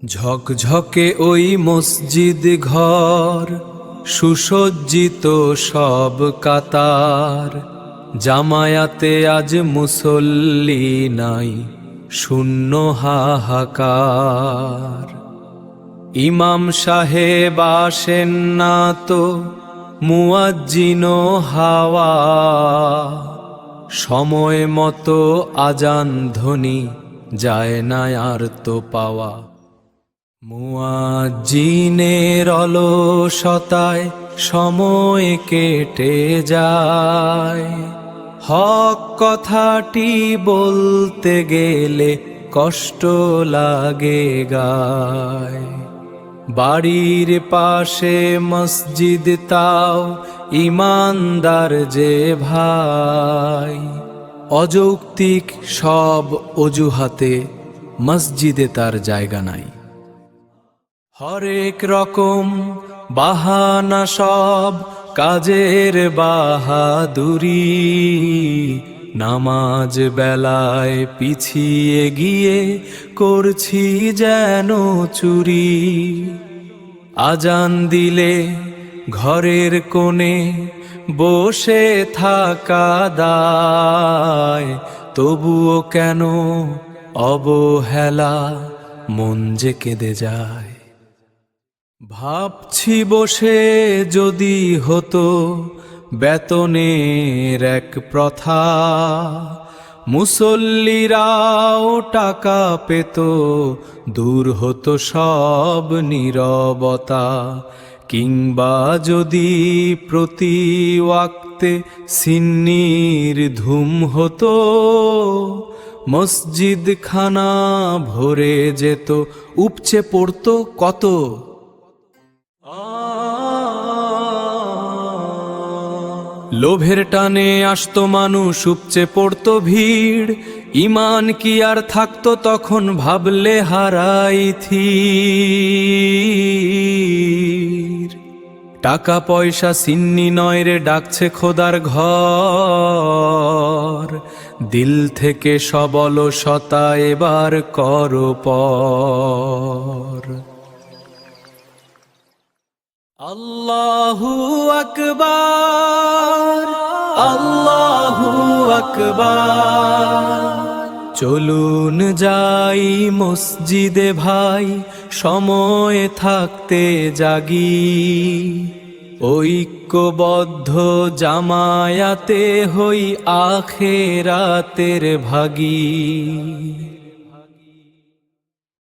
ঝকঝকে ওই মসজিদ ঘর, সুসজ্জিত সব কাতার। জামায়াতে আজ মুসল্লি নাই, শূন্য হাহাকার। ইমাম সাহেব আসেন না তো, মুয়াজ্জিনও হাওয়া। সময় মতো আজান ধ্বনি যায় না আর তো পাওয়া। মুয়াজ্জিনের অলসতায় সময় কেটে যায়, হক কথাটি বলতে গেলে কষ্ট লাগে গায়। বাড়ির পাশে মসজিদ, তাও ইমানদার যে ভাই। অযৌক্তিক সব অজুহাতে মসজিদে তার জায়গা নাই। হরেক রকম বাহানা, সব কাজের বাহাদুরি। নামাজ বেলায় পিছিয়ে গিয়ে করছি যেন চুরি। আজান দিলে ঘরের কোণে বসে থাকা দায়। তবুও কেন অবহেলা, মন যে কেঁদে যায়। ভাবছি বসে যদি হতো বেতনের এক প্রথা, মুসল্লিরাও টাকা পেত, দূর হতো সব নীরবতা। কিংবা যদি প্রতি ওয়াক্তে সিন্নির ধুম হতো, মসজিদ খানা ভরে যেত, উপচে পড়তো কত। লোভের টানে আসতো মানুষ, উপচে পড়তো ভিড়। ইমান কি আর থাকতো তখন, ভাবলে হারাই থির। টাকা পয়সা সিন্নি নয় রে, ডাকছে খোদার ঘর। দিল থেকে সব অলসতা এবার করো পর। আল্লাহু আকবার, আল্লাহু আকবার। চলুন যাই মসজিদে ভাই, সময় থাকতে জাগি। ঐক্যবদ্ধ জামায়াতে হই আখেরাতের ভাগী।